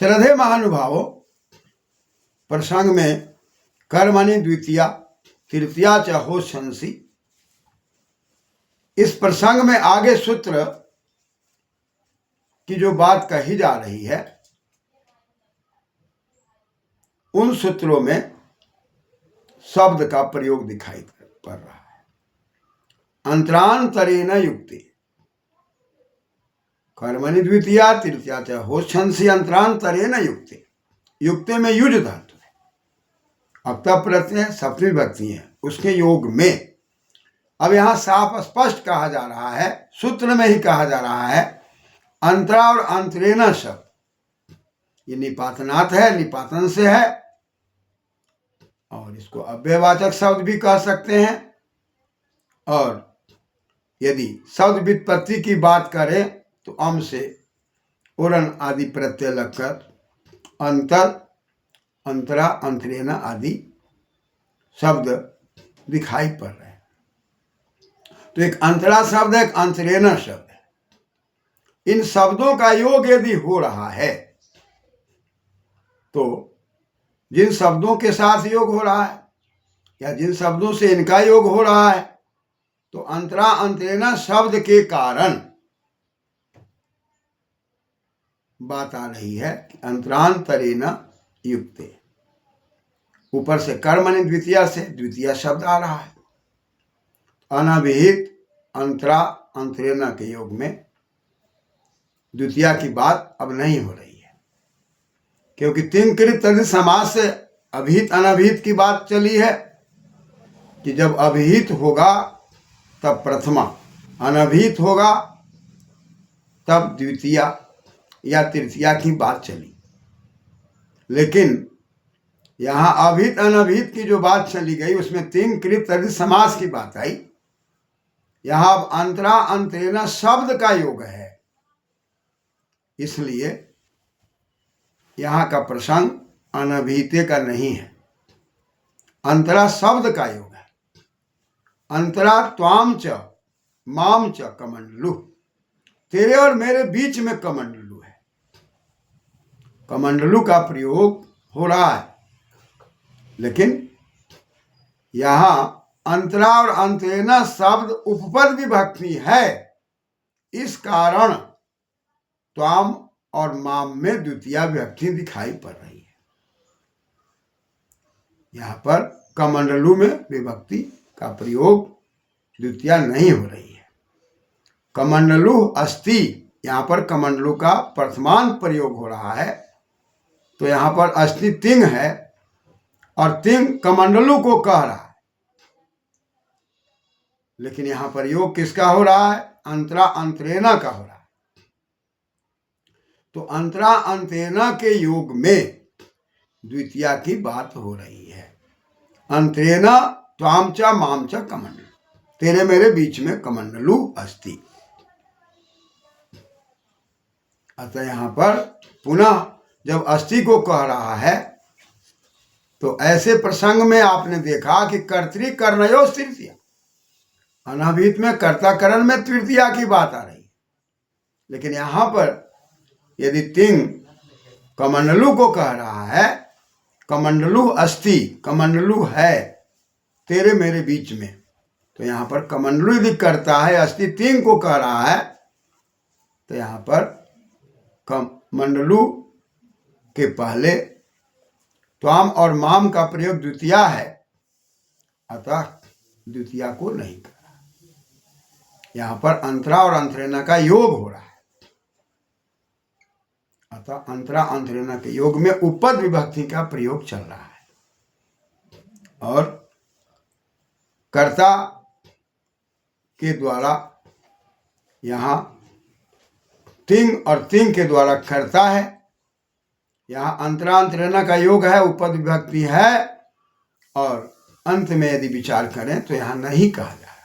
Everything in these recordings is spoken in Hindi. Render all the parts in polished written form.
श्रद्धे महानुभावों, प्रसंग में कर्मणि द्वितीया तृतीया च होशंसी, इस प्रसंग में आगे सूत्र की जो बात कही जा रही है उन सूत्रों में शब्द का प्रयोग दिखाई पड़ रहा है। अंतरांतरेण युक्ति, कर्मणि द्वितीया तृतीया च होशंसी अंतरांतरेण युक्ति, युक्ति में युज धातु है, अक्तः प्रत्यय सप्तमी विभक्ति है, उसके योग में अब यहां साफ स्पष्ट कहा जा रहा है, सूत्र में ही कहा जा रहा है अंतरा और अंतरेण शब्द, ये निपातनात् है, निपातन से है, और इसको अव्ययवाचक शब्द भी कह सकते हैं। और यदि शब्द व्युत्पत्ति की बात करें तो अम से उरन आदि प्रत्यय लगकर अंतर, अंतरा, अंतरेण आदि शब्द दिखाई पड़ रहे हैं। तो एक अंतरा शब्द है, एक अंतरेण शब्द है। इन शब्दों का योग यदि हो रहा है तो जिन शब्दों के साथ योग हो रहा है या जिन शब्दों से इनका योग हो रहा है, तो अंतरा अंतरेण शब्द के कारण बात आ रही है कि अंतरांतरेण युक्ते, ऊपर से कर्मणि द्वितीया से द्वितीय शब्द आ रहा है, अनभिहित अंतरा अंतरेण के योग में द्वितीया की बात अब नहीं हो रही है, क्योंकि तिंग कृत तद्धित समास से अभिहित अनभिहित की बात चली है कि जब अभिहित होगा तब प्रथमा, अनभिहित होगा तब द्वितीया या तृतीया की बात चली। लेकिन यहां अभिहित अनभिहित की जो बात चली गई उसमें तिंग कृत तद्धित समास की बात आई। यहां अब अंतरा अंतरेण शब्द का योग है, इसलिए यहां का प्रसंग अनभिहित का नहीं है, अंतरा शब्द का योग है। अंतरा त्वाम च माम च कमंडलु, तेरे और मेरे बीच में कमंडलु है। कमंडलु का प्रयोग हो रहा है, लेकिन यहां अंतरा और अंतरेण शब्द उपपद विभक्ति है, इस कारण त्वाम और माम में द्वितीया विभक्ति दिखाई पड़ रही है। यहां पर कमंडलु में विभक्ति का प्रयोग द्वितीया नहीं हो रही है। कमंडलु अस्ति, यहां पर कमंडलु का प्रथमांत प्रयोग हो रहा है, तो यहां पर अस्ति तिंग है और तिंग कमंडलु को कह रहा है, लेकिन यहां पर योग किसका हो रहा है? अंतरा अंतरेण का हो रहा है। तो अंतरा अंतरेण के योग में द्वितीया की बात हो रही है। अंतरेण त्वाम च माम च कमंडलु, तेरे मेरे बीच में कमंडलु अस्ति। अतः यहां पर पुनः जब अस्ति को कह रहा है तो ऐसे प्रसंग में आपने देखा कि कर्तृकर्णयो तृतीया, अनभिहित में कर्ताकरण में तृतीया की बात आ रही है, लेकिन यहां पर यदि तिंग कमंडलु को कह रहा है, कमंडलु अस्ति, कमंडलु है तेरे मेरे बीच में, तो यहां पर कमंडलु यदि करता है, अस्ति तिंग को कह रहा है, तो यहां पर कमंडलु के पहले त्वाम और माम का प्रयोग द्वितीया है, अतः द्वितीया को नहीं कर रहा। यहां पर अंतरा और अंतरेण का योग हो रहा है, अतः अंतरा अंतरेण के योग में उपपद विभक्ति का प्रयोग चल रहा है, और कर्ता के द्वारा यहां तिंग और तिंग के द्वारा कर्ता है। यहां अंतरा अंतरेण का योग है, उपपद विभक्ति है, और अंत में यदि विचार करें तो यहां नहीं कहा जा रहा है।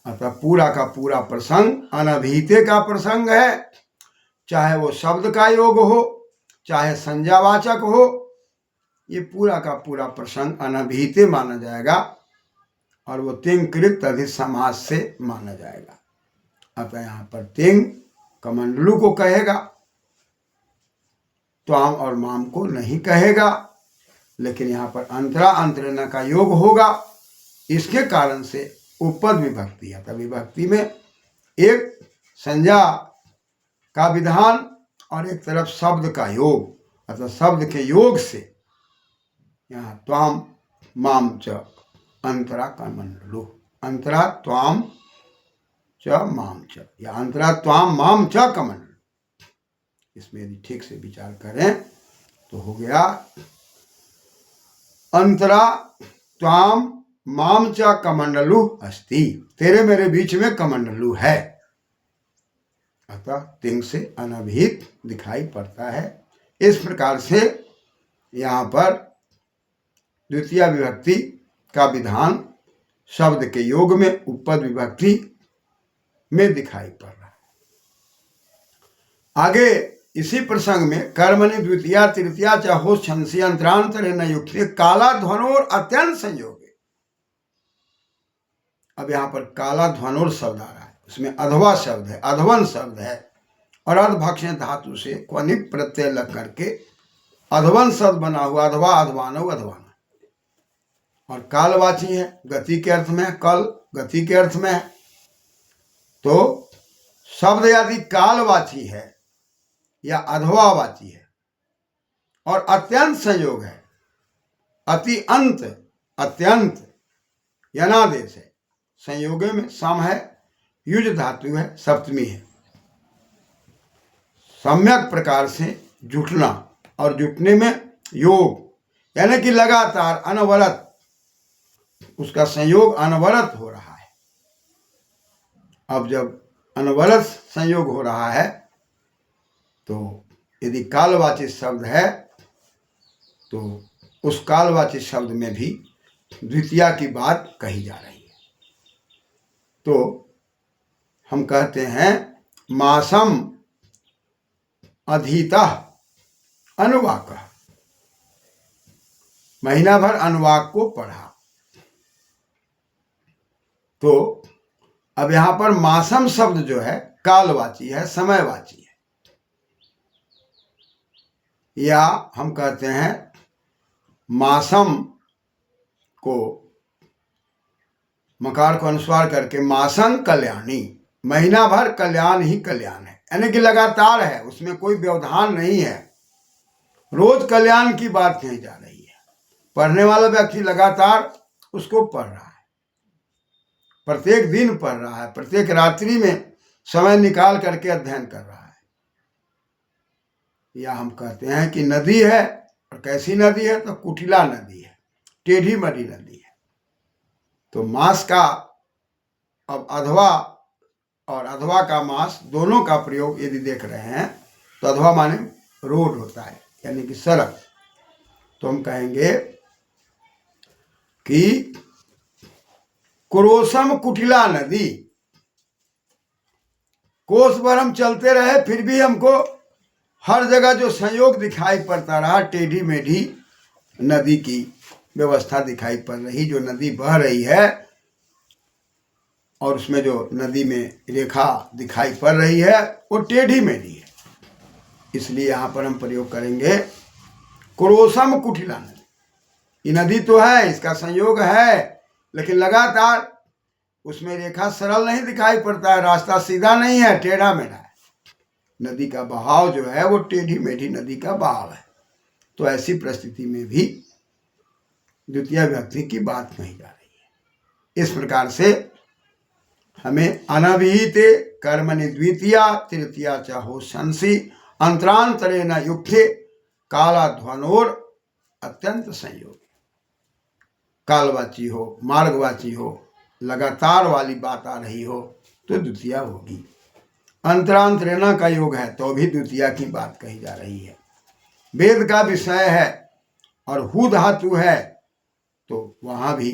अतः पूरा का पूरा प्रसंग अनभिहित का प्रसंग है, चाहे वो शब्द का योग हो चाहे संज्ञावाचक हो, ये पूरा का पूरा प्रसंग अनभिहित माना जाएगा और वो तिंग कृत तद्धित समास से माना जाएगा। अतः यहाँ पर तिंग कमंडलु को कहेगा त्वाम और माम को नहीं कहेगा, लेकिन यहाँ पर अंतरा अंतरेना का योग होगा। इसके कारण से उपपद विभक्ति आता। विभक्ति में एक संज्ञा का विधान और एक तरफ शब्द का योग, अर्थात शब्द के योग से यहाँ त्वाम माम च अंतरा कमंडलु, अंतरा त्वाम च माम च, या अंतरा त्वाम माम च कमंडलु। इसमें यदि ठीक से विचार करें तो हो गया अंतरा त्वाम माम च कमंडलु अस्ति, तेरे मेरे बीच में कमंडलु है, अतः तिंग से अनभिहित दिखाई पड़ता है। इस प्रकार से यहाँ पर द्वितीय विभक्ति का विधान शब्द के योग में उपपद विभक्ति में दिखाई पड़ रहा है। आगे इसी प्रसंग में कर्मणि द्वितीया तृतीया च हो छंसी अंतरांतरेण युक्ते काला ध्वनोर अत्यंत संयोगे। अब यहाँ पर काला ध्वनोर शब्द आ रहा है, उसमें अधवा शब्द है, अधवन शब्द है, और अर्धभक्षण धातु से क्वनिक प्रत्यय लग करके अधवन शब्द बना हुआ, अधवा अधवानो अधवाना, और कालवाची है, गति के अर्थ में, कल गति के अर्थ में है। तो शब्द यदि कालवाची है या अधवावाची है और अत्यंत संयोग है, अति अंत अत्यंत यनादेश है, संयोगे में सम है, युज धातु है, सप्तमी है, सम्यक प्रकार से जुटना, और जुटने में योग यानी कि लगातार अनवरत, उसका संयोग अनवरत हो रहा है। अब जब अनवरत संयोग हो रहा है तो यदि कालवाची शब्द है तो उस कालवाची शब्द में भी द्वितीया की बात कही जा रही है। तो हम कहते हैं मासम अधीता अनुवाक, महीना भर अनुवाक को पढ़ा। तो अब यहां पर मासम शब्द जो है कालवाची है, समयवाची है, या हम कहते हैं मासम को मकार को अनुस्वार करके मासन कल्याणी, महीना भर कल्याण ही कल्याण है, यानी कि लगातार है, उसमें कोई व्यवधान नहीं है, रोज कल्याण की बात कही जा रही है। पढ़ने वाला व्यक्ति लगातार उसको पढ़ रहा है, प्रत्येक दिन पढ़ रहा है, प्रत्येक रात्रि में समय निकाल करके अध्ययन कर रहा है। या हम कहते हैं कि नदी है, और कैसी नदी है, तो कुटिला नदी है, टेढ़ी मरी नदी है। तो मास का अब अधवा और अधवा का मास दोनों का प्रयोग यदि देख रहे हैं तो अधवा माने रोड होता है, यानी कि सड़क। तो हम कहेंगे कि क्रोशम कुटिला नदी, कोस भर हम चलते रहे फिर भी हमको हर जगह जो संयोग दिखाई पड़ता रहा, टेढ़ी मेढ़ी नदी की व्यवस्था दिखाई पड़ रही, जो नदी बह रही है और उसमें जो नदी में रेखा दिखाई पड़ रही है वो टेढ़ी मेढ़ी है। इसलिए यहाँ पर हम प्रयोग करेंगे क्रोशम कुटिला नदी। ये नदी तो है, इसका संयोग है, लेकिन लगातार उसमें रेखा सरल नहीं दिखाई पड़ता है, रास्ता सीधा नहीं है, टेढ़ा मेढ़ा है। नदी का बहाव जो है वो टेढ़ी मेढ़ी नदी का बहाव है। तो ऐसी परिस्थिति में भी द्वितीय विभक्ति की बात कही जा रही है। इस प्रकार से हमें अनभिहित कर्मणि द्वितीया तृतीया च हो संसी अंतरांतरेण युक्ते काला ध्वनोर अत्यंत संयोग, कालवाची हो, मार्गवाची हो, लगातार वाली बात आ रही हो तो द्वितीया होगी। अंतरांतरेण का योग है तो भी द्वितीया की बात कही जा रही है। वेद का विषय है और हु धातु है तो वहाँ भी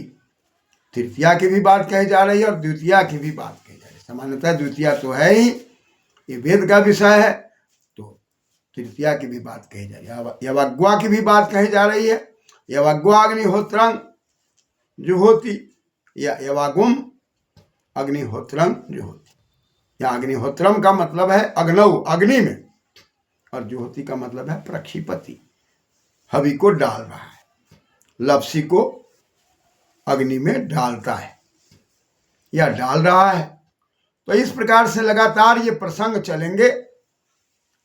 तृतीया की भी बात कही जा रही है और द्वितीया की भी बात कही जा रही है। सामान्यतः द्वितीया तो है ही, ये वेद का विषय है, तो तृतीया की भी बात कही जा रही है। यवग्वा की भी बात कही जा रही है, यवग्वाग्निहोत्रं जुहोति, या यवागुम अग्निहोत्रं जुहोति। या अग्निहोत्रम का मतलब है अग्नौ, अग्नि में, और ज्योति का मतलब है प्रक्षिपति, हवि को डाल रहा है, लपसी को अग्नि में डालता है या डाल रहा है। तो इस प्रकार से लगातार ये प्रसंग चलेंगे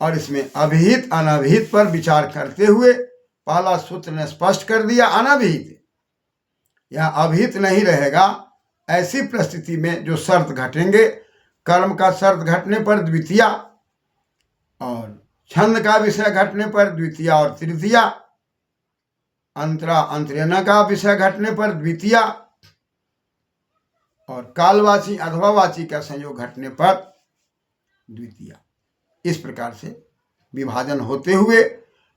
और इसमें अभिहित अनभिहित पर विचार करते हुए पहला सूत्र ने स्पष्ट कर दिया अनभिहित, यहाँ अभिहित नहीं रहेगा। ऐसी परिस्थिति में जो शर्त घटेंगे, कर्म का शर्त घटने पर द्वितीया और छंद का विषय घटने पर द्वितीया और तृतीया, अंतरा अंतरेना का विषय घटने पर द्वितीया और कालवाची अथवावाची का संयोग घटने पर द्वितीया। इस प्रकार से विभाजन होते हुए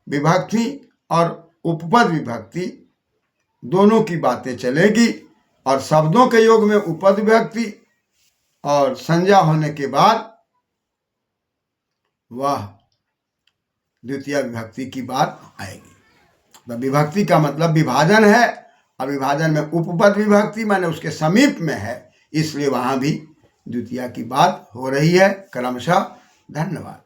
विभक्ति और उपपद विभक्ति दोनों की बातें चलेगी और शब्दों के योग में उपपद विभक्ति और संज्ञा होने के बाद वह द्वितीय विभक्ति की बात आएगी। तो विभक्ति का मतलब विभाजन है और विभाजन में उपपद विभक्ति माने उसके समीप में है, इसलिए वहां भी द्वितीय की बात हो रही है क्रमशः। धन्यवाद।